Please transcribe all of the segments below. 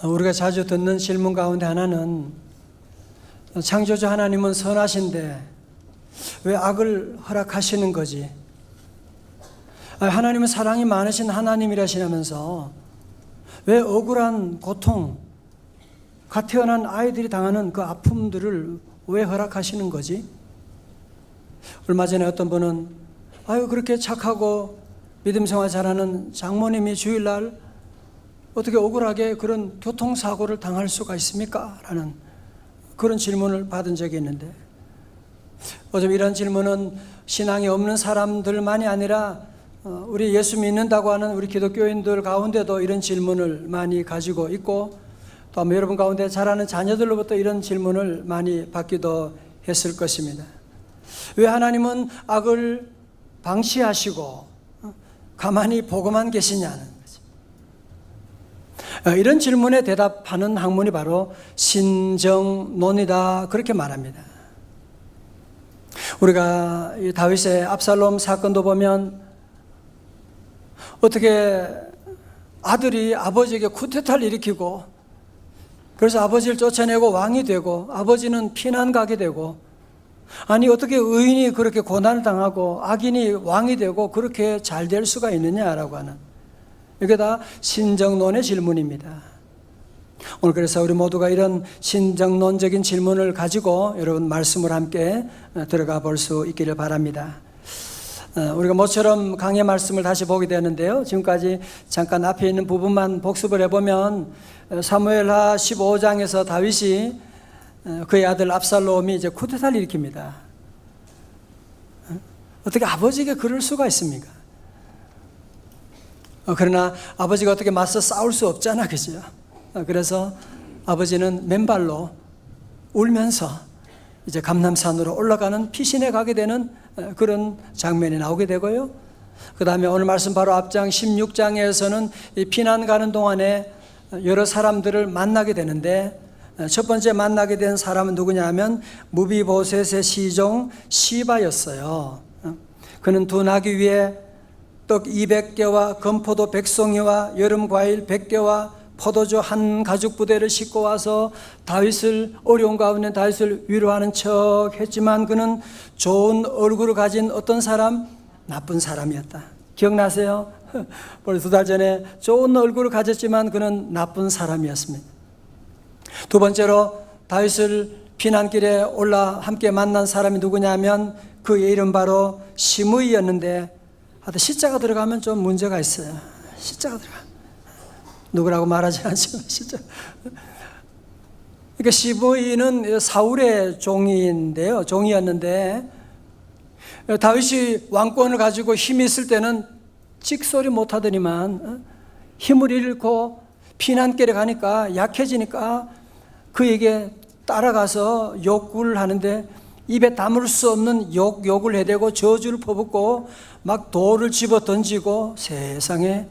우리가 자주 듣는 질문 가운데 하나는 창조주 하나님은 선하신데 왜 악을 허락하시는 거지? 하나님은 사랑이 많으신 하나님이라시면서 왜 억울한 고통, 갓 태어난 아이들이 당하는 그 아픔들을 왜 허락하시는 거지? 얼마 전에 어떤 분은 그렇게 착하고 믿음 생활 잘하는 장모님이 주일날 어떻게 억울하게 그런 교통사고를 당할 수가 있습니까? 라는 그런 질문을 받은 적이 있는데, 어차피 이런 질문은 신앙이 없는 사람들만이 아니라 우리 예수 믿는다고 하는 우리 기독교인들 가운데도 이런 질문을 많이 가지고 있고, 또 아마 여러분 가운데 자라는 자녀들로부터 이런 질문을 많이 받기도 했을 것입니다. 왜 하나님은 악을 방치하시고 가만히 보고만 계시냐는 거죠. 이런 질문에 대답하는 학문이 바로 신정론이다, 그렇게 말합니다. 우리가 이 다윗의 압살롬 사건도 보면 어떻게 아들이 아버지에게 쿠데타를 일으키고, 그래서 아버지를 쫓아내고 왕이 되고 아버지는 피난 가게 되고, 아니 어떻게 의인이 그렇게 고난을 당하고 악인이 왕이 되고 그렇게 잘 될 수가 있느냐라고 하는, 이게 다 신정론의 질문입니다. 오늘 그래서 우리 모두가 이런 신정론적인 질문을 가지고 여러분 말씀을 함께 들어가 볼 수 있기를 바랍니다. 우리가 모처럼 강의 말씀을 다시 보게 되는데요, 지금까지 잠깐 앞에 있는 부분만 복습을 해보면 사무엘하 15장에서 다윗이 그의 아들 압살롬이 이제 쿠데타를 일으킵니다. 어떻게 아버지에게 그럴 수가 있습니까? 그러나 아버지가 어떻게 맞서 싸울 수 없잖아, 그죠? 그래서 아버지는 맨발로 울면서 이제 감람산으로 올라가는 피신에 가게 되는 그런 장면이 나오게 되고요. 그 다음에 오늘 말씀 바로 앞장 16장에서는 이 피난 가는 동안에 여러 사람들을 만나게 되는데, 첫 번째 만나게 된 사람은 누구냐 하면 무비보셋의 시종 시바였어요. 그는 두 나귀 위에 떡 200개와 건포도 100송이와 여름과일 100개와 포도주 한 가죽 부대를 싣고 와서 다윗을, 어려운 가운데 다윗을 위로하는 척 했지만 그는 좋은 얼굴을 가진 어떤 사람, 나쁜 사람이었다. 기억나세요? 벌써 2달 전에 좋은 얼굴을 가졌지만 그는 나쁜 사람이었습니다. 두 번째로 다윗을 피난길에 올라 함께 만난 사람이 누구냐면 그의 이름 바로 시므이였는데, 하여튼 시자가 들어가면 좀 문제가 있어요. 시자가 들어가. 누구라고 말하지 않지만 시자. 그러니까 시므이는 사울의 종인데요, 종이었는데 다윗이 왕권을 가지고 힘이 있을 때는 찍소리 못하더니만 힘을 잃고 피난길에 가니까 약해지니까 그에게 따라가서 욕을 하는데 입에 담을 수 없는 욕을 해대고 저주를 퍼붓고 막 돌을 집어 던지고, 세상에.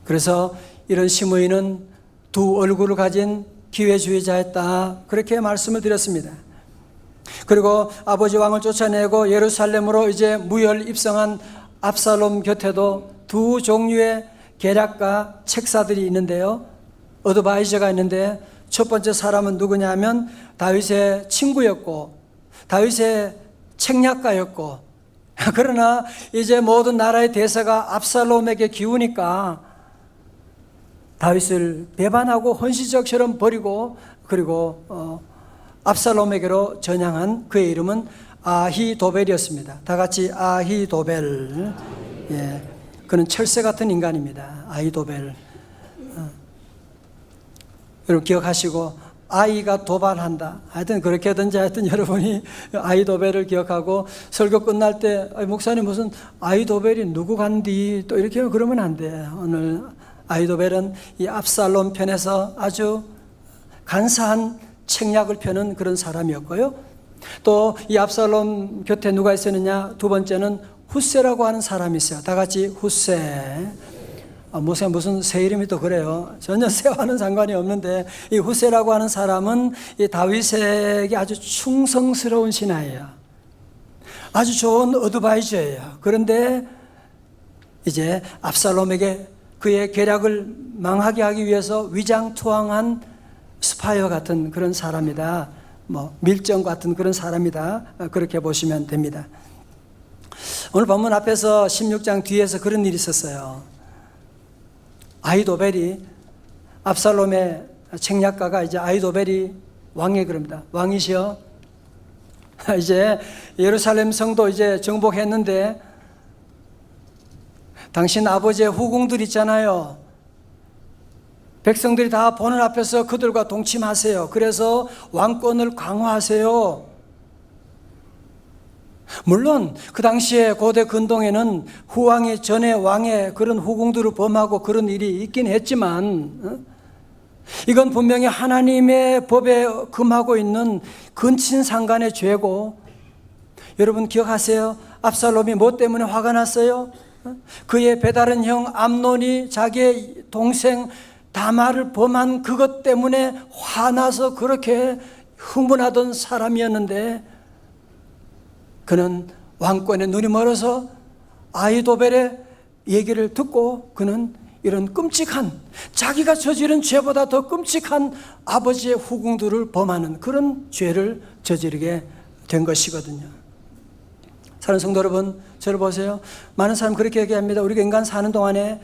그래서 이런 시므이는 두 얼굴을 가진 기회주의자였다, 그렇게 말씀을 드렸습니다. 그리고 아버지 왕을 쫓아내고 예루살렘으로 이제 무혈 입성한 압살롬 곁에도 두 종류의 계략가 책사들이 있는데요, 어드바이저가 있는데, 첫 번째 사람은 누구냐 하면 다윗의 친구였고 다윗의 책략가였고, 그러나 이제 모든 나라의 대세가 압살롬에게 기우니까 다윗을 배반하고 헌시적처럼 버리고, 그리고 압살롬에게로 전향한 그의 이름은 아히도벨이었습니다. 다 같이 아히도벨. 예, 그는 철새 같은 인간입니다. 아히도벨. 여러분 기억하시고, 아이가 도발한다, 하여튼 그렇게 하든지 하여튼 여러분이 아히도벨을 기억하고, 설교 끝날 때 목사님 무슨 아히도벨이 누구 간디 또 이렇게 그러면 안 돼. 오늘 아히도벨은 이 압살롬 편에서 아주 간사한 책략을 펴는 그런 사람이었고요. 또 이 압살롬 곁에 누가 있었느냐, 두 번째는 후세라고 하는 사람이 있어요. 다 같이 후세. 무슨 새 이름이 또 그래요. 전혀 새와는 상관이 없는데, 이 후세라고 하는 사람은 이 다윗에게 아주 충성스러운 신하예요. 아주 좋은 어드바이저예요. 그런데 이제 압살롬에게 그의 계략을 망하게 하기 위해서 위장투항한 스파이어 같은 그런 사람이다. 밀정 같은 그런 사람이다. 그렇게 보시면 됩니다. 오늘 본문 앞에서 16장 뒤에서 그런 일이 있었어요. 아히도벨이, 압살롬의 책략가가 이제 아히도벨이 왕에 그럽니다. 왕이시여, 이제 예루살렘 성도 이제 정복했는데 당신 아버지의 후궁들 있잖아요. 백성들이 다 보는 앞에서 그들과 동침하세요. 그래서 왕권을 강화하세요. 물론 그 당시에 고대 근동에는 후왕이 전에 왕의 그런 후궁들을 범하고 그런 일이 있긴 했지만 이건 분명히 하나님의 법에 금하고 있는 근친상간의 죄고, 여러분 기억하세요? 압살롬이 뭐 때문에 화가 났어요? 그의 배다른 형 암논이 자기의 동생 다말을 범한 그것 때문에 화나서 그렇게 흥분하던 사람이었는데, 그는 왕권에 눈이 멀어서 아히도벨의 얘기를 듣고 그는 이런 끔찍한, 자기가 저지른 죄보다 더 끔찍한 아버지의 후궁들을 범하는 그런 죄를 저지르게 된 것이거든요. 사랑하는 성도 여러분, 저를 보세요. 많은 사람 그렇게 얘기합니다. 우리가 인간 사는 동안에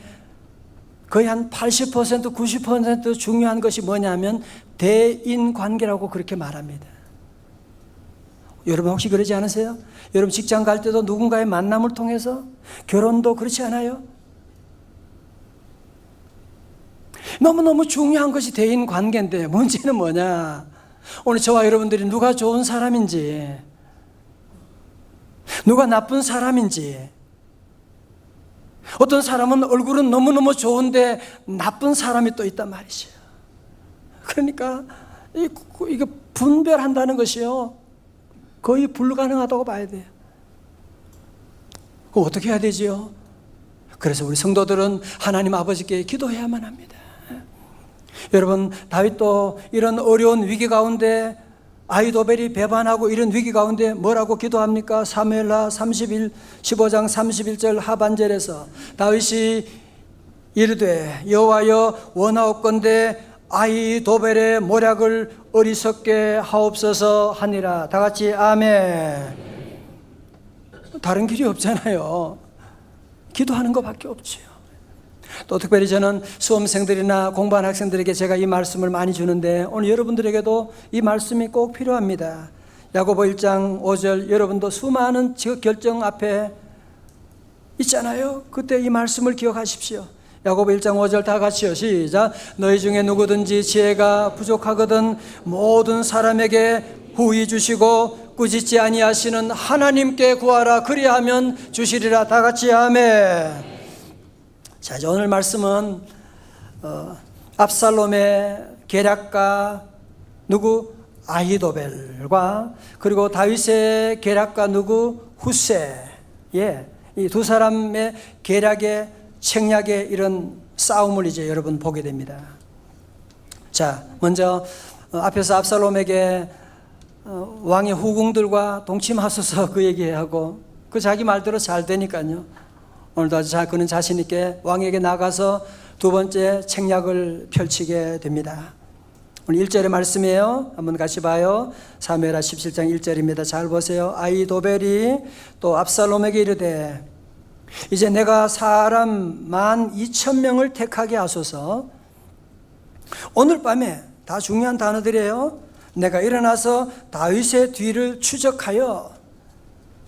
거의 한 80%, 90% 중요한 것이 뭐냐면 대인관계라고 그렇게 말합니다. 여러분 혹시 그러지 않으세요? 여러분 직장 갈 때도 누군가의 만남을 통해서, 결혼도 그렇지 않아요? 너무너무 중요한 것이 대인관계인데 문제는 뭐냐? 오늘 저와 여러분들이 누가 좋은 사람인지, 누가 나쁜 사람인지, 어떤 사람은 얼굴은 너무너무 좋은데 나쁜 사람이 또 있단 말이죠. 그러니까 이거 분별한다는 것이요, 거의 불가능하다고 봐야 돼요. 그럼 어떻게 해야 되지요? 그래서 우리 성도들은 하나님 아버지께 기도해야만 합니다. 여러분, 다윗도 이런 어려운 위기 가운데, 아히도벨이 배반하고 이런 위기 가운데 뭐라고 기도합니까? 사무엘하 15장 31절 하반절에서 다윗이 이르되 여호와여 원하옵건대 아히도벨의 모략을 어리석게 하옵소서 하니라. 다 같이 아멘. 다른 길이 없잖아요. 기도하는 것밖에 없죠. 또 특별히 저는 수험생들이나 공부하는 학생들에게 제가 이 말씀을 많이 주는데, 오늘 여러분들에게도 이 말씀이 꼭 필요합니다. 야고보 1장 5절, 여러분도 수많은 결정 앞에 있잖아요. 그때 이 말씀을 기억하십시오. 야고보 1장 5절 다 같이요. 시작. 너희 중에 누구든지 지혜가 부족하거든 모든 사람에게 후히 주시고 꾸짖지 아니하시는 하나님께 구하라. 그리하면 주시리라. 다 같이 아멘. 자, 이제 오늘 말씀은 압살롬의 계략가 누구? 아히도벨과, 그리고 다윗의 계략가 누구? 후세. 예, 이 두 사람의 계략의 책략의 이런 싸움을 이제 여러분 보게 됩니다. 자, 먼저 앞에서 압살롬에게 왕의 후궁들과 동침하소서 그 얘기하고, 그 자기 말대로 잘 되니까요. 오늘도 그는 자신 있게 왕에게 나가서 두 번째 책략을 펼치게 됩니다. 오늘 1절의 말씀이에요. 한번 같이 봐요. 사무엘하 17장 1절입니다. 잘 보세요. 아히도벨이 또 압살롬에게 이르되 이제 내가 사람 12,000명을 택하게 하소서. 오늘 밤에, 다 중요한 단어들이에요. 내가 일어나서 다윗의 뒤를 추적하여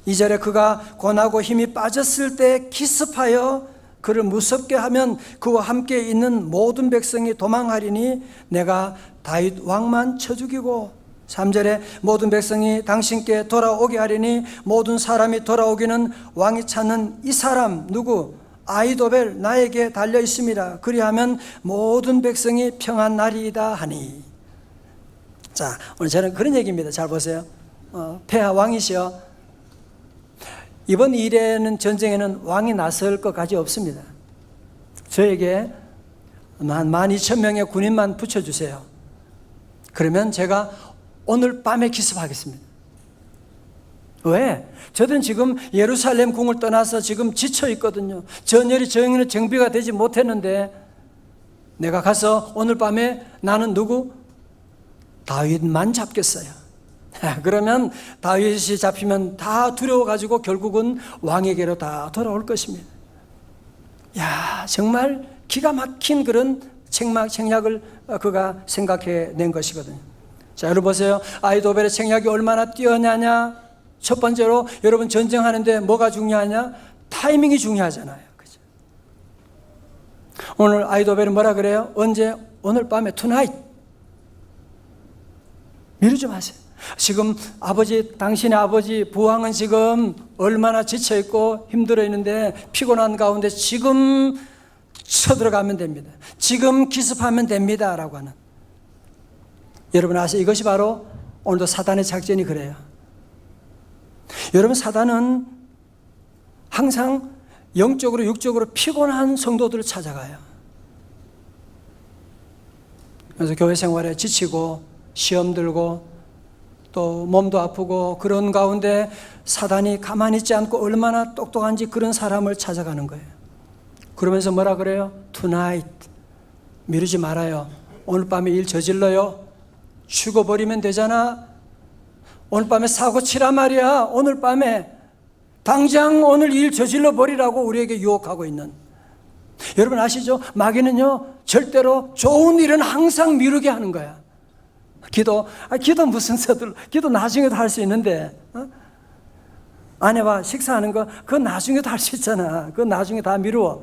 2절에 그가 권하고 힘이 빠졌을 때 기습하여 그를 무섭게 하면 그와 함께 있는 모든 백성이 도망하리니 내가 다윗 왕만 쳐 죽이고, 3절에 모든 백성이 당신께 돌아오게 하리니 모든 사람이 돌아오기는 왕이 찾는 이 사람 누구? 아히도벨 나에게 달려 있습니다. 그리하면 모든 백성이 평안 나리이다 하니. 자, 오늘 저는 그런 얘기입니다. 잘 보세요. 폐하 왕이시여, 이번 일에는, 전쟁에는 왕이 나설 것까지 없습니다. 저에게 한 12,000명의 군인만 붙여주세요. 그러면 제가 오늘 밤에 기습하겠습니다. 왜? 저들은 지금 예루살렘 궁을 떠나서 지금 지쳐 있거든요. 전열이 정비가 되지 못했는데 내가 가서 오늘 밤에 나는 누구? 다윗만 잡겠어요. 그러면 다윗이 잡히면 다 두려워가지고 결국은 왕에게로 다 돌아올 것입니다. 야, 정말 기가 막힌 그런 책략을 그가 생각해낸 것이거든요. 자, 여러분 보세요. 아히도벨의 책략이 얼마나 뛰어나냐? 첫 번째로 여러분 전쟁하는데 뭐가 중요하냐? 타이밍이 중요하잖아요. 그죠? 오늘 아히도벨은 뭐라 그래요? 언제? 오늘 밤에 tonight. 미루지 마세요. 지금 당신의 아버지 부왕은 지금 얼마나 지쳐있고 힘들어 있는데 피곤한 가운데 지금 쳐들어가면 됩니다. 지금 기습하면 됩니다. 라고 하는. 여러분 아세요? 이것이 바로 오늘도 사단의 작전이 그래요. 여러분 사단은 항상 영적으로 육적으로 피곤한 성도들을 찾아가요. 그래서 교회 생활에 지치고 시험 들고 또 몸도 아프고 그런 가운데 사단이 가만히 있지 않고 얼마나 똑똑한지 그런 사람을 찾아가는 거예요. 그러면서 뭐라 그래요? Tonight. 미루지 말아요. 오늘 밤에 일 저질러요. 죽어버리면 되잖아. 오늘 밤에 사고 치란 말이야. 오늘 밤에 당장 오늘 일 저질러 버리라고 우리에게 유혹하고 있는. 여러분 아시죠? 마귀는요 절대로 좋은 일은 항상 미루게 하는 거야. 기도 무슨 서둘러? 기도 나중에도 할 수 있는데, 아내와 식사하는 거 그건 나중에도 할 수 있잖아. 그건 나중에 다 미루어.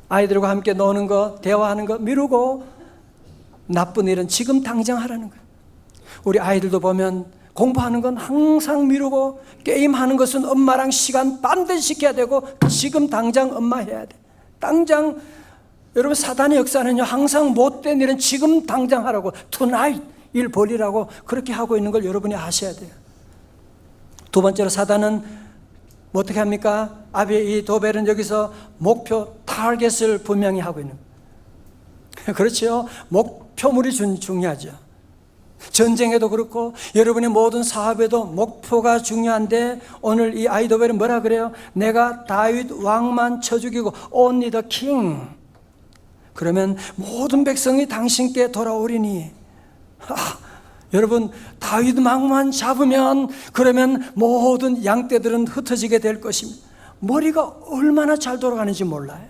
아이들과 함께 노는 거, 대화하는 거 미루고, 나쁜 일은 지금 당장 하라는 거야. 우리 아이들도 보면 공부하는 건 항상 미루고, 게임하는 것은 엄마랑 시간 반드시 지켜야 되고, 지금 당장 엄마 해야 돼. 당장. 여러분 사단의 역사는요 항상 못된 일은 지금 당장 하라고, tonight 일 벌이라고 그렇게 하고 있는 걸 여러분이 아셔야 돼요. 두 번째로 사단은 어떻게 합니까? 아히도벨은 여기서 목표 타겟을 분명히 하고 있는 거예요. 그렇죠. 목표물이 중요하죠. 전쟁에도 그렇고 여러분의 모든 사업에도 목표가 중요한데 오늘 이 아히도벨은 뭐라 그래요? 내가 다윗 왕만 쳐 죽이고 only the king. 그러면 모든 백성이 당신께 돌아오리니. 여러분 다윗 왕만 잡으면 그러면 모든 양떼들은 흩어지게 될 것입니다. 머리가 얼마나 잘 돌아가는지 몰라요.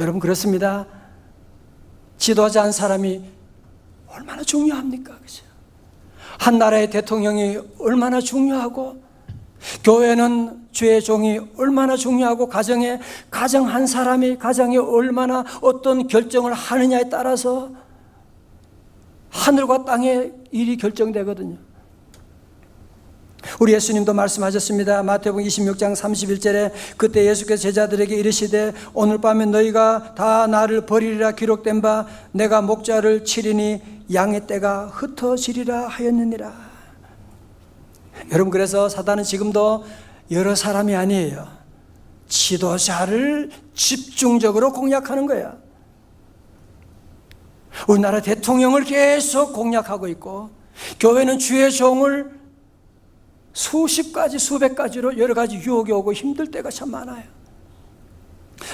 여러분 그렇습니다. 지도하지 않은 사람이 얼마나 중요합니까? 그죠? 한 나라의 대통령이 얼마나 중요하고 교회는 주의 종이 얼마나 중요하고 가정 한 사람이 가정이 얼마나 어떤 결정을 하느냐에 따라서 하늘과 땅의 일이 결정되거든요. 우리 예수님도 말씀하셨습니다. 마태복음 26장 31절에 그때 예수께서 제자들에게 이르시되 오늘 밤에 너희가 다 나를 버리리라 기록된 바 내가 목자를 치리니 양의 떼가 흩어지리라 하였느니라. 여러분 그래서 사단은 지금도 여러 사람이 아니에요. 지도자를 집중적으로 공략하는 거야. 우리나라 대통령을 계속 공략하고 있고 교회는 주의 종을 수십 가지 수백 가지로 여러 가지 유혹이 오고 힘들 때가 참 많아요.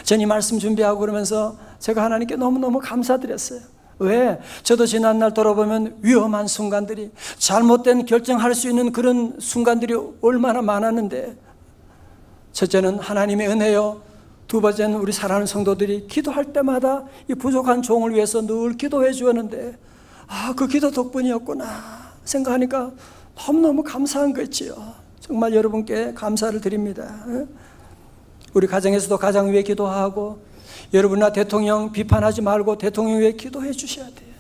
전 이 말씀 준비하고 그러면서 제가 하나님께 너무너무 감사드렸어요. 왜? 저도 지난날 돌아보면 위험한 순간들이 잘못된 결정할 수 있는 그런 순간들이 얼마나 많았는데 첫째는 하나님의 은혜요. 두 번째는 우리 사랑하는 성도들이 기도할 때마다 이 부족한 종을 위해서 늘 기도해 주었는데 그 기도 덕분이었구나 생각하니까 너무너무 감사한 거 있지요. 정말 여러분께 감사를 드립니다. 우리 가정에서도 가정 위해 기도하고 여러분이나 대통령 비판하지 말고 대통령 위해 기도해 주셔야 돼요.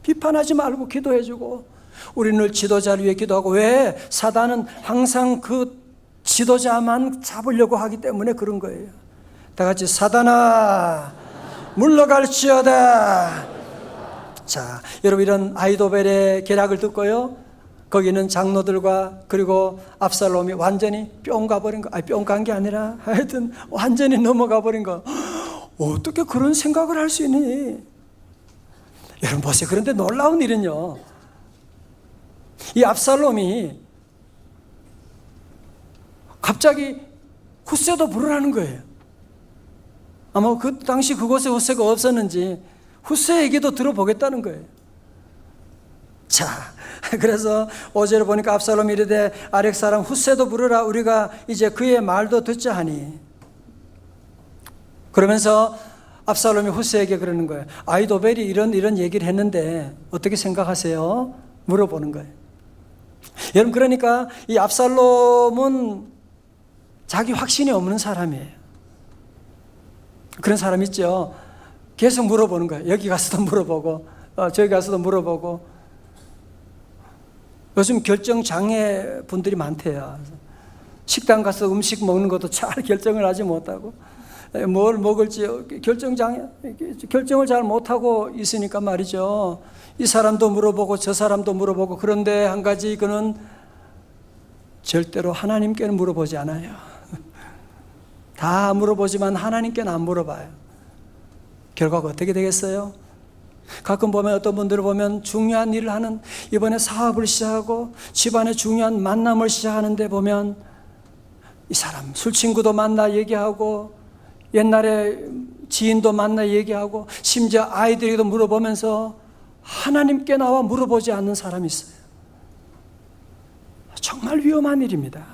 비판하지 말고 기도해 주고 우리는 늘 지도자를 위해 기도하고 왜? 사단은 항상 그 지도자만 잡으려고 하기 때문에 그런 거예요. 다 같이 사단아 물러갈지어다. 자, 여러분 이런 아히도벨의 계략을 듣고요. 거기는 장로들과 그리고 압살롬이 완전히 뿅 가버린 거. 뿅 간 게 아니라 하여튼 완전히 넘어가 버린 거. 어떻게 그런 생각을 할 수 있니? 여러분 보세요. 그런데 놀라운 일은요. 이 압살롬이 갑자기 후세도 부르라는 거예요. 아마 그 당시 그곳에 후세가 없었는지 후세 얘기도 들어보겠다는 거예요. 자, 그래서 5절에 보니까 압살롬이 이르되 아렉 사람 후세도 부르라. 우리가 이제 그의 말도 듣자 하니. 그러면서 압살롬이 후세에게 그러는 거예요. 아히도벨이 이런 얘기를 했는데 어떻게 생각하세요? 물어보는 거예요. 여러분, 그러니까 이 압살롬은 자기 확신이 없는 사람이에요. 그런 사람 있죠. 계속 물어보는 거예요. 여기 가서도 물어보고 저기 가서도 물어보고. 요즘 결정장애 분들이 많대요. 식당 가서 음식 먹는 것도 잘 결정을 하지 못하고 뭘 먹을지 결정을 잘 못하고 있으니까 말이죠. 이 사람도 물어보고 저 사람도 물어보고. 그런데 한 가지, 그는 절대로 하나님께는 물어보지 않아요. 다 물어보지만 하나님께는 안 물어봐요. 결과가 어떻게 되겠어요? 가끔 보면 어떤 분들을 보면 중요한 일을 하는, 이번에 사업을 시작하고 집안에 중요한 만남을 시작하는데 보면 이 사람 술 친구도 만나 얘기하고 옛날에 지인도 만나 얘기하고 심지어 아이들에게도 물어보면서 하나님께 나와 물어보지 않는 사람이 있어요. 정말 위험한 일입니다.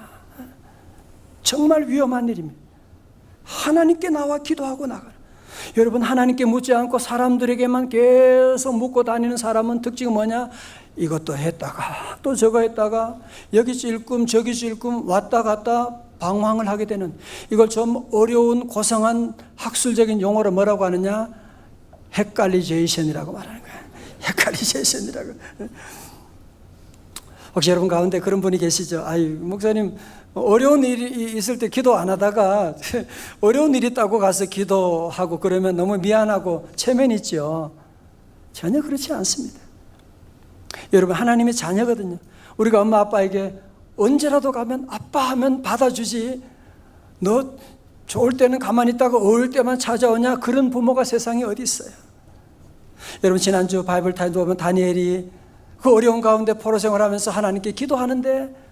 정말 위험한 일입니다. 하나님께 나와 기도하고 나가라. 여러분, 하나님께 묻지 않고 사람들에게만 계속 묻고 다니는 사람은 특징이 뭐냐? 이것도 했다가 또 저거 했다가 여기 찔끔 저기 찔끔 왔다 갔다 방황을 하게 되는, 이걸 좀 어려운 고상한 학술적인 용어로 뭐라고 하느냐? 헷갈리제이션이라고 말하는 거예요. 헷갈리제이션이라고. 혹시 여러분 가운데 그런 분이 계시죠? 아유, 목사님 어려운 일이 있을 때 기도 안 하다가 어려운 일이 있다고 가서 기도하고 그러면 너무 미안하고 체면이 있죠. 전혀 그렇지 않습니다. 여러분, 하나님의 자녀거든요. 우리가 엄마 아빠에게 언제라도 가면 아빠 하면 받아주지, 너 좋을 때는 가만히 있다가 어울 때만 찾아오냐, 그런 부모가 세상에 어디 있어요. 여러분, 지난주 바이블 타임도 보면 다니엘이 그 어려운 가운데 포로 생활하면서 하나님께 기도하는데,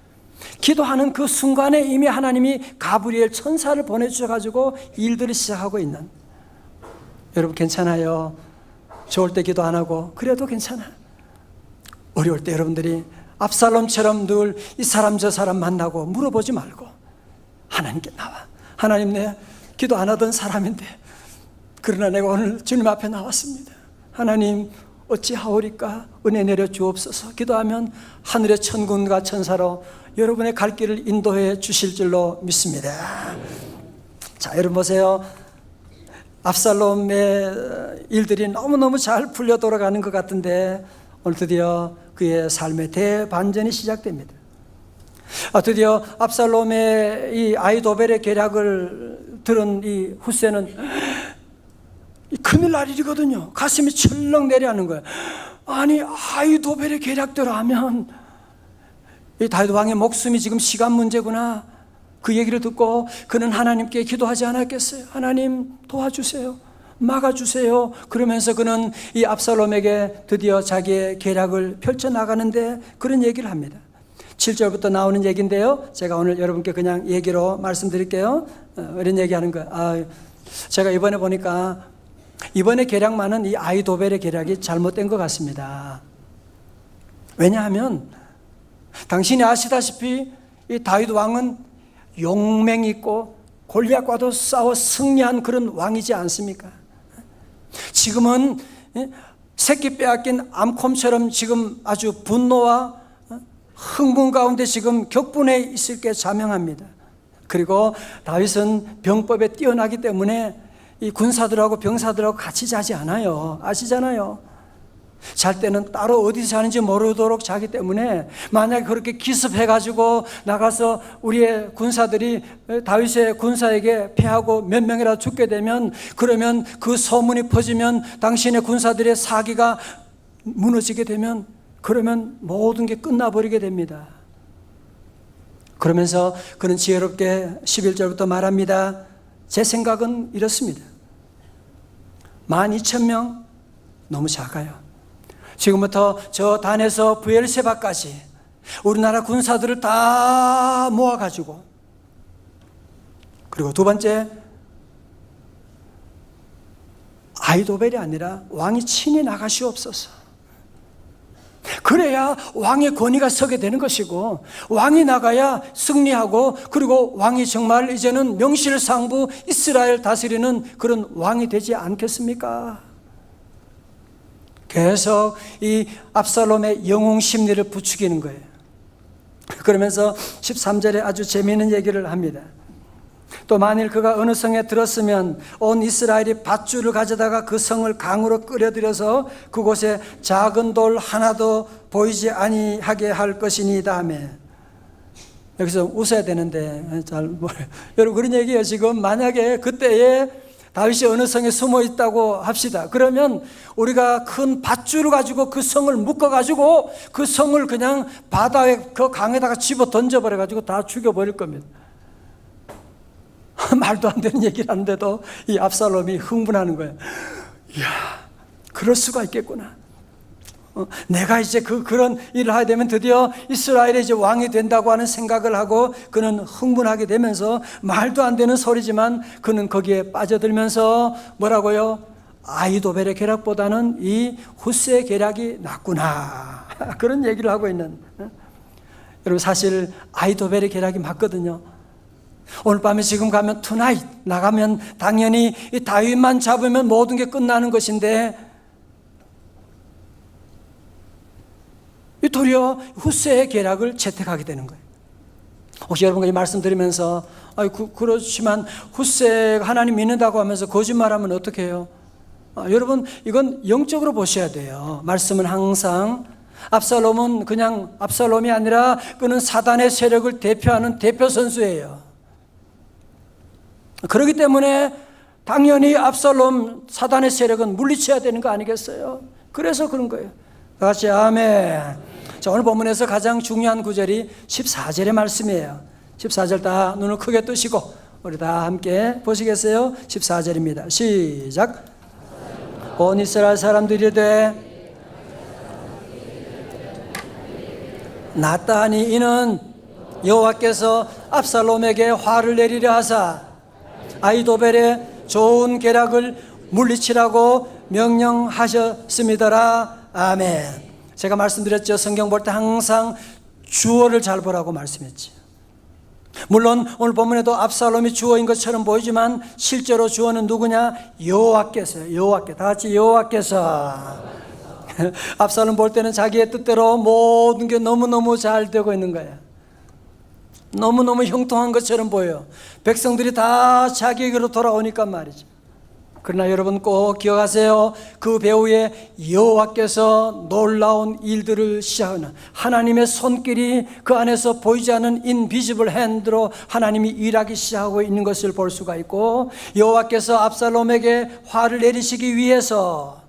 기도하는 그 순간에 이미 하나님이 가브리엘 천사를 보내주셔가지고 일들을 시작하고 있는. 여러분, 괜찮아요. 좋을 때 기도 안 하고 그래도 괜찮아. 어려울 때 여러분들이 압살롬처럼 늘 이 사람 저 사람 만나고 물어보지 말고 하나님께 나와. 하나님, 내 기도 안 하던 사람인데 그러나 내가 오늘 주님 앞에 나왔습니다. 하나님, 어찌하오리까? 은혜 내려 주옵소서. 기도하면 하늘의 천군과 천사로 여러분의 갈 길을 인도해 주실 줄로 믿습니다. 자, 여러분 보세요. 압살롬의 일들이 너무너무 잘 풀려 돌아가는 것 같은데 오늘 드디어 그의 삶의 대반전이 시작됩니다. 드디어 압살롬의 이 아히도벨의 계략을 들은 이 후세는 큰일 날 일이거든요. 가슴이 철렁 내려앉는 거예요. 아니, 아히도벨의 계략대로 하면 이 다윗 왕의 목숨이 지금 시간 문제구나. 그 얘기를 듣고 그는 하나님께 기도하지 않았겠어요? 하나님 도와주세요. 막아주세요. 그러면서 그는 이 압살롬에게 드디어 자기의 계략을 펼쳐나가는데 그런 얘기를 합니다. 7절부터 나오는 얘기인데요. 제가 오늘 여러분께 그냥 얘기로 말씀드릴게요. 이런 얘기하는 거예요. 제가 이번에 보니까 이번에 계략만은 이 아히도벨의 계략이 잘못된 것 같습니다. 왜냐하면 당신이 아시다시피 이 다윗 왕은 용맹 있고 골리앗과도 싸워 승리한 그런 왕이지 않습니까? 지금은 새끼 빼앗긴 암콤처럼 지금 아주 분노와 흥분 가운데 지금 격분해 있을 게 자명합니다. 그리고 다윗은 병법에 뛰어나기 때문에 이 군사들하고 병사들하고 같이 자지 않아요. 아시잖아요. 잘 때는 따로 어디서 자는지 모르도록 자기 때문에 만약에 그렇게 기습해가지고 나가서 우리의 군사들이 다윗의 군사에게 패하고 몇 명이라도 죽게 되면, 그러면 그 소문이 퍼지면 당신의 군사들의 사기가 무너지게 되면 그러면 모든 게 끝나버리게 됩니다. 그러면서 그는 지혜롭게 11절부터 말합니다. 제 생각은 이렇습니다. 12,000명 너무 작아요. 지금부터 저 단에서 브엘세바까지 우리나라 군사들을 다 모아가지고 그리고 두 번째, 아히도벨이 아니라 왕이 친히 나가시옵소서. 그래야 왕의 권위가 서게 되는 것이고, 왕이 나가야 승리하고, 그리고 왕이 정말 이제는 명실상부 이스라엘 다스리는 그런 왕이 되지 않겠습니까? 계속 이 압살롬의 영웅 심리를 부추기는 거예요. 그러면서 13절에 아주 재미있는 얘기를 합니다. 또 만일 그가 어느 성에 들었으면 온 이스라엘이 밧줄을 가져다가 그 성을 강으로 끌어들여서 그곳에 작은 돌 하나도 보이지 아니하게 할 것이니이다 하며, 여기서 웃어야 되는데 여러분 그런 얘기예요. 지금 만약에 그때에 다윗이 어느 성에 숨어 있다고 합시다. 그러면 우리가 큰 밧줄을 가지고 그 성을 묶어가지고 그 성을 그냥 바다에 그 강에다가 집어 던져버려가지고 다 죽여버릴 겁니다. 말도 안 되는 얘기를 하는데도 이 압살롬이 흥분하는 거예요. 이야, 그럴 수가 있겠구나. 내가 이제 그런 일을 하게 되면 드디어 이스라엘의 이제 왕이 된다고 하는 생각을 하고 그는 흥분하게 되면서 말도 안 되는 소리지만 그는 거기에 빠져들면서 뭐라고요? 아히도벨의 계략보다는 이 후스의 계략이 낫구나. 그런 얘기를 하고 있는. 여러분 사실 아히도벨의 계략이 맞거든요. 오늘 밤에 지금 가면 투나잇 나가면 당연히 이 다윗만 잡으면 모든 게 끝나는 것인데 이 도리어 후세의 계략을 채택하게 되는 거예요. 혹시 여러분과 이 말씀 드리면서 그렇지만 후세가 하나님 믿는다고 하면서 거짓말하면 어떻게 해요? 여러분 이건 영적으로 보셔야 돼요. 말씀은 항상 압살롬은 그냥 압살롬이 아니라 그는 사단의 세력을 대표하는 대표 선수예요. 그렇기 때문에 당연히 압살롬 사단의 세력은 물리쳐야 되는 거 아니겠어요? 그래서 그런 거예요. 다 같이 아멘. 자, 오늘 본문에서 가장 중요한 구절이 14절의 말씀이에요. 14절 다 눈을 크게 뜨시고 우리 다 함께 보시겠어요? 14절입니다. 시작. 온 이스라엘 사람들이 이르되 나타니 이는 여호와께서 압살롬에게 화를 내리려 하사 아히도벨의 좋은 계략을 물리치라고 명령하셨습니다라. 아멘. 제가 말씀드렸죠. 성경 볼 때 항상 주어를 잘 보라고 말씀했지. 물론 오늘 본문에도 압살롬이 주어인 것처럼 보이지만 실제로 주어는 누구냐? 여호와께서요. 여호와께. 다 같이 여호와께서. 압살롬 볼 때는 자기의 뜻대로 모든 게 너무너무 잘 되고 있는 거예요. 너무너무 형통한 것처럼 보여요. 백성들이 다 자기에게로 돌아오니까 말이죠. 그러나 여러분 꼭 기억하세요. 그 배후에 여호와께서 놀라운 일들을 시작하는 하나님의 손길이 그 안에서 보이지 않는 인비지블 핸드로 하나님이 일하기 시작하고 있는 것을 볼 수가 있고, 여호와께서 압살롬에게 화를 내리시기 위해서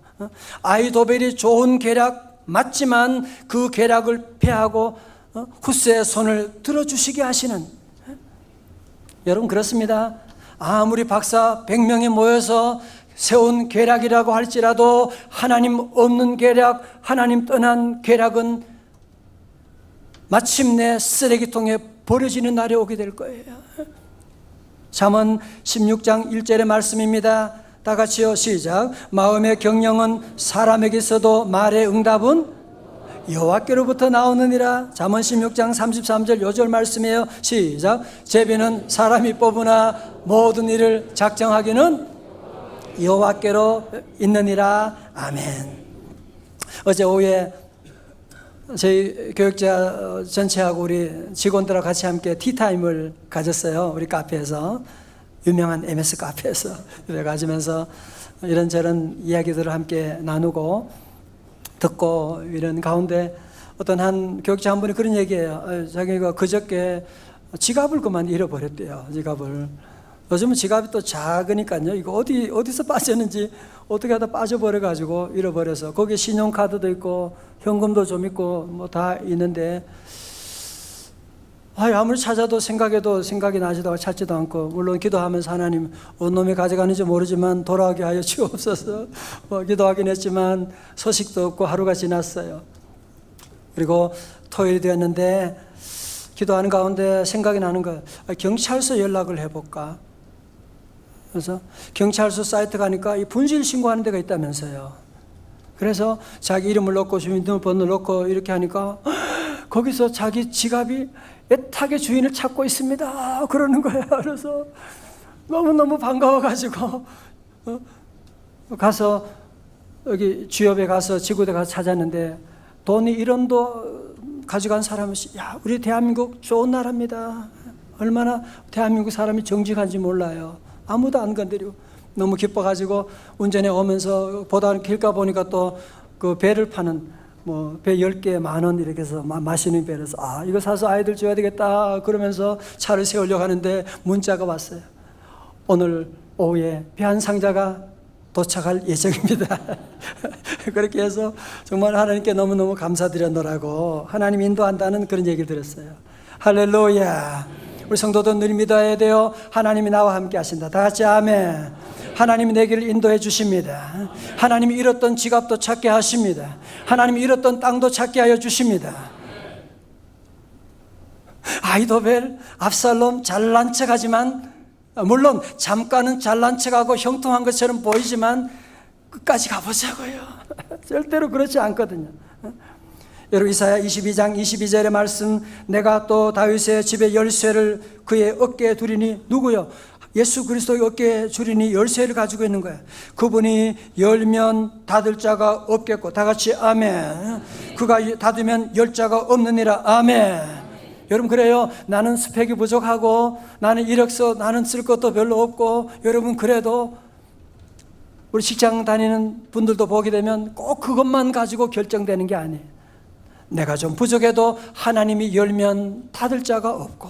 아히도벨이 좋은 계략 맞지만 그 계략을 패하고 후세의 손을 들어주시게 하시는, 여러분 그렇습니다. 아무리 박사 100명이 모여서 세운 계략이라고 할지라도 하나님 없는 계략, 하나님 떠난 계략은 마침내 쓰레기통에 버려지는 날이 오게 될 거예요. 잠언 16장 1절의 말씀입니다. 다 같이요. 시작. 마음의 경영은 사람에게 있어도 말의 응답은 여호와께로부터 나오느니라. 잠언 16장 33절 요절 말씀이에요. 시작. 제비는 사람이 뽑으나 모든 일을 작정하기는 여호와께로 있느니라. 아멘. 어제 오후에 저희 교육자 전체하고 우리 직원들하고 같이 함께 티타임을 가졌어요. 우리 카페에서, 유명한 MS 카페에서. 그래 가지면서 이런저런 이야기들을 함께 나누고 듣고 이런 가운데 어떤 한 교육자 한 분이 그런 얘기예요. 자기가 그저께 지갑을 그만 잃어버렸대요. 지갑을. 요즘은 지갑이 또 작으니까요. 이거 어디서 빠졌는지 어떻게 하다 빠져버려가지고 잃어버려서 거기에 신용카드도 있고 현금도 좀 있고 뭐 다 있는데 아무리 찾아도 생각이 나지도 않고 찾지도 않고, 물론 기도하면서 하나님 어느 놈이 가져가는지 모르지만 돌아오게 하여 주옵소서 기도하긴 했지만 소식도 없고 하루가 지났어요. 그리고 토요일이 되었는데 기도하는 가운데 생각이 나는 거예요. 경찰서 연락을 해볼까? 그래서 경찰서 사이트 가니까 이 분실 신고하는 데가 있다면서요. 그래서 자기 이름을 넣고 주민등록번호 넣고 이렇게 하니까 거기서 자기 지갑이 애타게 주인을 찾고 있습니다 그러는 거야. 그래서 너무너무 반가워가지고 가서 여기 주협에 가서 지구대 가서 찾았는데 돈이 1원도 가져간 사람은 야 우리 대한민국 좋은 나라입니다. 얼마나 대한민국 사람이 정직한지 몰라요. 아무도 안 건드리고 너무 기뻐가지고 운전해 오면서 보다 길가 보니까 또 그 배를 파는 뭐 배 10개에 10,000원 이렇게 해서 마시는 배라서 아 이거 사서 아이들 줘야 되겠다 그러면서 차를 세우려고 하는데 문자가 왔어요. 오늘 오후에 배 한 상자가 도착할 예정입니다. 그렇게 해서 정말 하나님께 너무너무 감사드렸노라고 하나님 인도한다는 그런 얘기를 들었어요. 할렐루야. 우리 성도들 늘 믿어야 돼요. 하나님이 나와 함께 하신다. 다 같이 아멘. 하나님이 내 길을 인도해 주십니다. 하나님이 잃었던 지갑도 찾게 하십니다. 하나님이 잃었던 땅도 찾게 하여 주십니다. 아히도벨, 압살롬 잘난 척하지만 물론 잠깐은 잘난 척하고 형통한 것처럼 보이지만 끝까지 가보자고요. 절대로 그렇지 않거든요. 여러분 이사야 22장 22절의 말씀 내가 또 다윗의 집에 열쇠를 그의 어깨에 두리니 누구요? 예수 그리스도의 어깨에 두리니 열쇠를 가지고 있는 거예요. 그분이 열면 닫을 자가 없겠고 다 같이 아멘. 그가 닫으면 열 자가 없느니라 아멘. 여러분 그래요. 나는 스펙이 부족하고 나는 이력서 나는 쓸 것도 별로 없고 여러분 그래도 우리 직장 다니는 분들도 보게 되면 꼭 그것만 가지고 결정되는 게 아니에요. 내가 좀 부족해도 하나님이 열면 닫을 자가 없고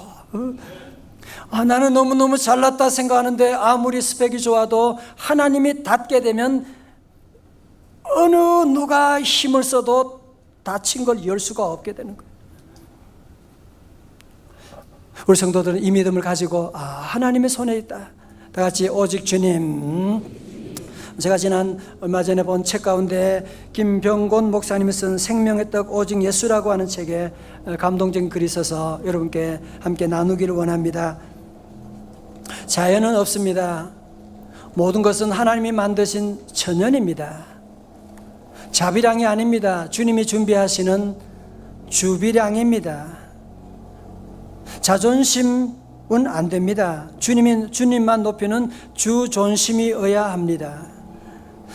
나는 너무너무 잘났다 생각하는데 아무리 스펙이 좋아도 하나님이 닫게 되면 어느 누가 힘을 써도 닫힌 걸 열 수가 없게 되는 거예요. 우리 성도들은 이 믿음을 가지고 하나님의 손에 있다. 다 같이 오직 주님. 제가 지난 얼마 전에 본 책 가운데 김병곤 목사님이 쓴 생명의 떡 오직 예수라고 하는 책에 감동적인 글이 있어서 여러분께 함께 나누기를 원합니다. 자연은 없습니다. 모든 것은 하나님이 만드신 천연입니다. 자비량이 아닙니다. 주님이 준비하시는 주비량입니다. 자존심은 안 됩니다. 주님만 높이는 주존심이어야 합니다.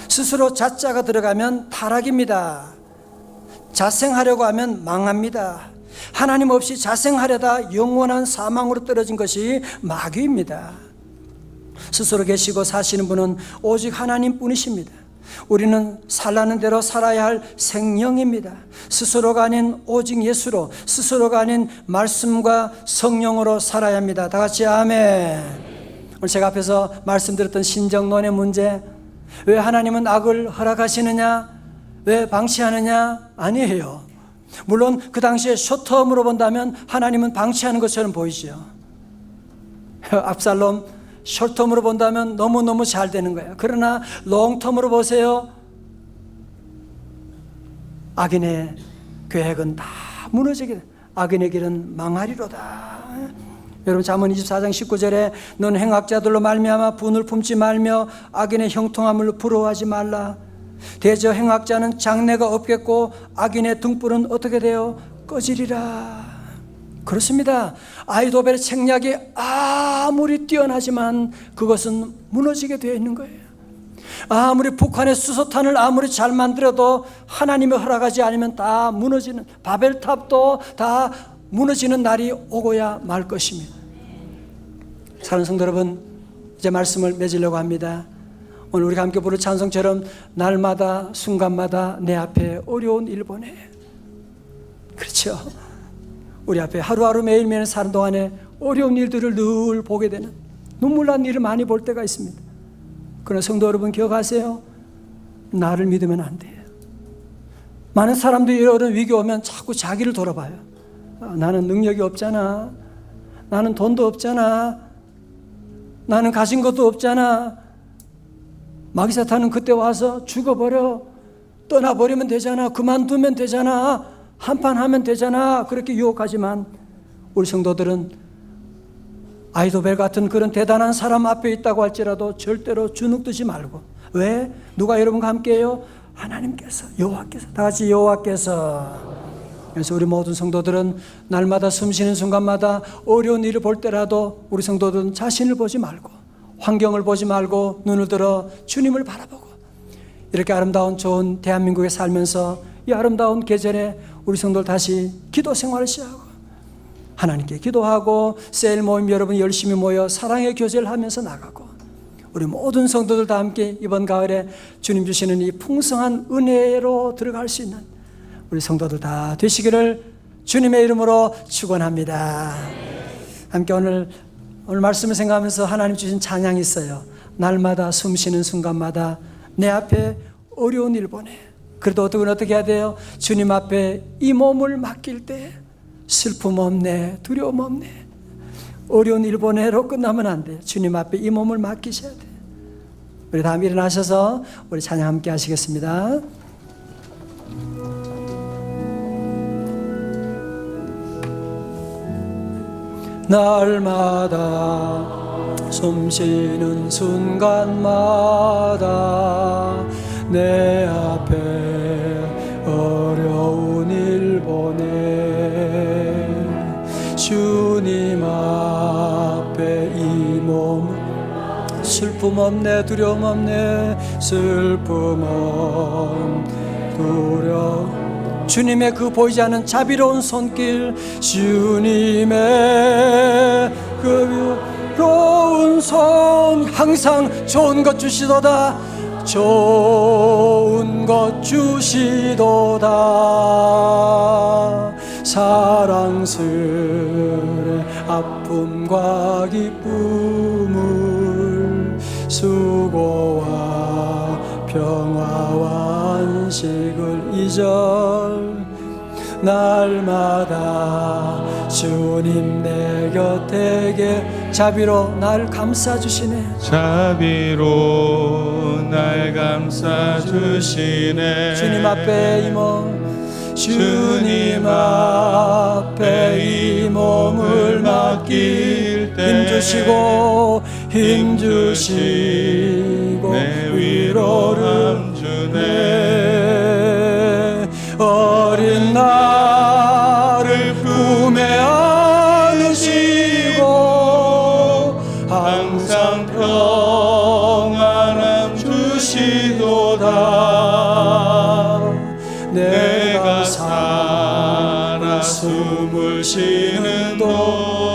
스스로 자자가 들어가면 타락입니다. 자생하려고 하면 망합니다. 하나님 없이 자생하려다 영원한 사망으로 떨어진 것이 마귀입니다. 스스로 계시고 사시는 분은 오직 하나님뿐이십니다. 우리는 살라는 대로 살아야 할 생명입니다. 스스로가 아닌 오직 예수로, 스스로가 아닌 말씀과 성령으로 살아야 합니다. 다 같이 아멘. 오늘 제가 앞에서 말씀드렸던 신정론의 문제, 왜 하나님은 악을 허락하시느냐, 왜 방치하느냐? 아니에요. 물론 그 당시에 숏텀으로 본다면 하나님은 방치하는 것처럼 보이죠. 압살롬 숏텀으로 본다면 너무너무 잘 되는 거예요. 그러나 롱텀으로 보세요. 악인의 계획은 다 무너지게 돼. 악인의 길은 망하리로다. 여러분 잠언 24장 19절에 넌 행악자들로 말미암아 분을 품지 말며 악인의 형통함을 부러워하지 말라. 대저 행악자는 장래가 없겠고 악인의 등불은 어떻게 돼요? 꺼지리라. 그렇습니다. 아히도벨의 책략이 아무리 뛰어나지만 그것은 무너지게 되어 있는 거예요. 아무리 북한의 수소탄을 아무리 잘 만들어도 하나님이 허락하지 않으면 다 무너지는, 바벨탑도 다 무너지는 날이 오고야 말 것입니다. 사랑하는 성도 여러분, 이제 말씀을 맺으려고 합니다. 오늘 우리가 함께 부를 찬송처럼 날마다 순간마다 내 앞에 어려운 일 보내. 그렇죠. 우리 앞에 하루하루 매일매일 사는 동안에 어려운 일들을 늘 보게 되는, 눈물 난 일을 많이 볼 때가 있습니다. 그러나 성도 여러분 기억하세요. 나를 믿으면 안 돼요. 많은 사람들이 이런 위기 오면 자꾸 자기를 돌아봐요. 나는 능력이 없잖아. 나는 돈도 없잖아. 나는 가진 것도 없잖아. 마귀사탄은 그때 와서 죽어버려. 떠나버리면 되잖아. 그만두면 되잖아. 한판 하면 되잖아. 그렇게 유혹하지만 우리 성도들은 아이도벨 같은 그런 대단한 사람 앞에 있다고 할지라도 절대로 주눅들지 말고. 왜? 누가 여러분과 함께해요? 하나님께서, 여호와께서. 다 같이 여호와께서. 그래서 우리 모든 성도들은 날마다 숨쉬는 순간마다 어려운 일을 볼 때라도 우리 성도들은 자신을 보지 말고 환경을 보지 말고 눈을 들어 주님을 바라보고 이렇게 아름다운 좋은 대한민국에 살면서 이 아름다운 계절에 우리 성도들 다시 기도 생활을 시작하고 하나님께 기도하고 셀 모임 여러분 열심히 모여 사랑의 교제를 하면서 나가고 우리 모든 성도들 다 함께 이번 가을에 주님 주시는 이 풍성한 은혜로 들어갈 수 있는 우리 성도들 다 되시기를 주님의 이름으로 축원합니다. 함께 오늘 말씀을 생각하면서 하나님 주신 찬양이 있어요. 날마다 숨쉬는 순간마다 내 앞에 어려운 일 보내. 그래도 어떻게 해야 돼요? 주님 앞에 이 몸을 맡길 때 슬픔 없네, 두려움 없네. 어려운 일 보내로 끝나면 안 돼. 주님 앞에 이 몸을 맡기셔야 돼. 우리 다음 일어나셔서 우리 찬양 함께 하시겠습니다. 날마다 숨쉬는 순간마다 내 앞에 어려운 일 보내 주님 앞에 이 몸 슬픔 없네 두려움 없네 슬픔 없네 두려움 주님의 그 보이지 않는 자비로운 손길 주님의 그 위로운 손 항상 좋은 것 주시도다 좋은 것 주시도다 사랑스레 아픔과 기쁨을 수고와 평화와 안식을 이절 날마다 주님 내 곁에 자비로 날 감싸주시네 자비로 날 감싸주시네 주님 앞에 이 몸 주님 앞에 이 몸을 맡길 때 힘주시고 내 위로를 주네 어린 나를 품에 안으시고 항상 평안함 주시도다 내가 살아 숨을 쉬는 동안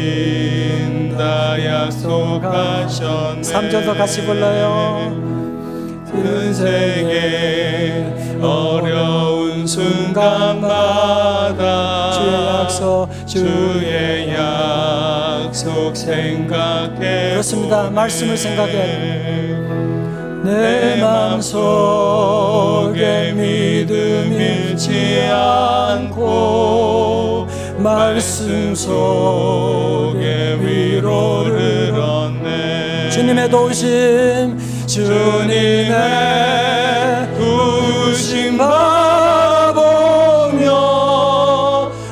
살피신다 약속하셨네 3절도 같이 불러요 인생의 어려운 순간마다 주의 약속 생각해 그렇습니다. 말씀을 생각해야 돼요 내 맘속에 믿음 잃지 않고 말씀 속에 위로를 얻네 주님의 도우심 주님의 도우심 바라보며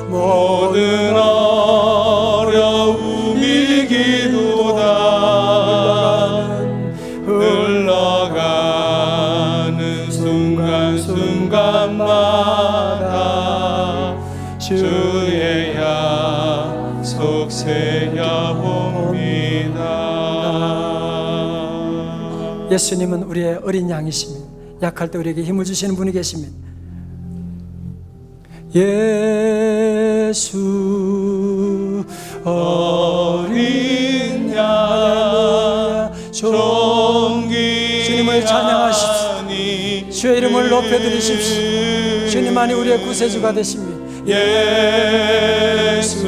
모든 어려움 이기도다 흘러가는 순간순간마다 주의 약속 새겨봅니다 예수님은 우리의 어린 양이시며 약할 때 우리에게 힘을 주시는 분이 계십니다. 예수 어린 양 종기 주님을 찬양하십시오. 주의 이름을 높여드리십시오. 주님만이 우리의 구세주가 되십니다. 예수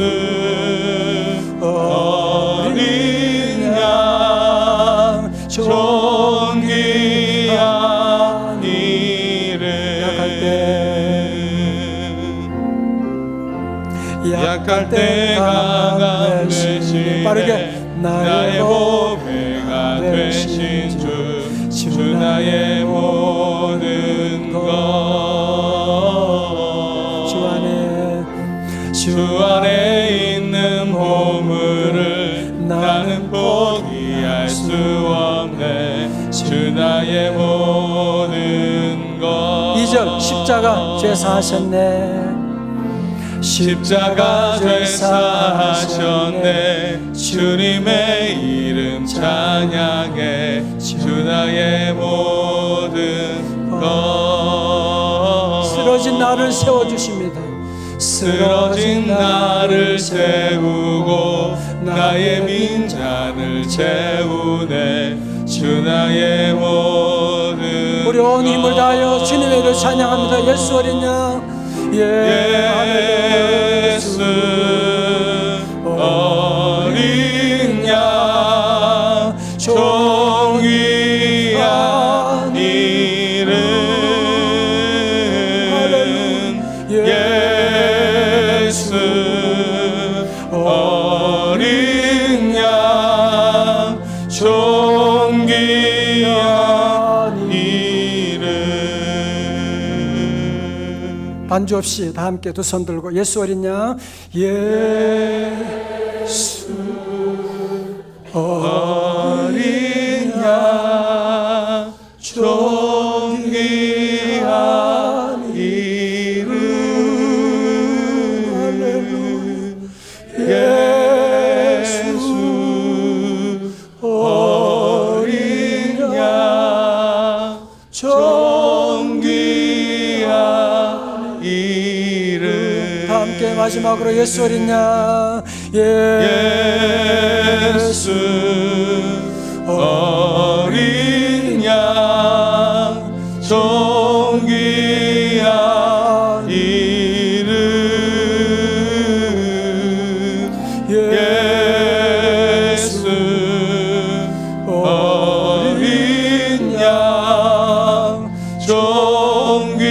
어린 양 존귀한 이름 약할 때 강한 되신 빠르게 나의 보배가 되신 주 나의 모든 것 주 안에 주 나의 모든 것 2절 십자가 죄사하셨네 십자가 죄사하셨네 주님의 이름 찬양해 주 나의 모든 것 쓰러진 나를 세워주십니다 쓰러진 나를 세우고 나의 빈잔을 채우네 주 나의 모든 우리 온 힘을 다하여 주님의 이름을 찬양합니다 예수 어린 양 예수 어린 양 존귀한 이름 예수 어린 양 존귀한 이름 반주 없이 다 함께 두 손 들고 예수 어린 양 예수 어린 양 존귀한 이름 예수 어린 양 존귀한 이름 다 함께 마지막으로 예수 어린 양 예수 어린 양 존귀한 이름 예수 어린 양 존귀한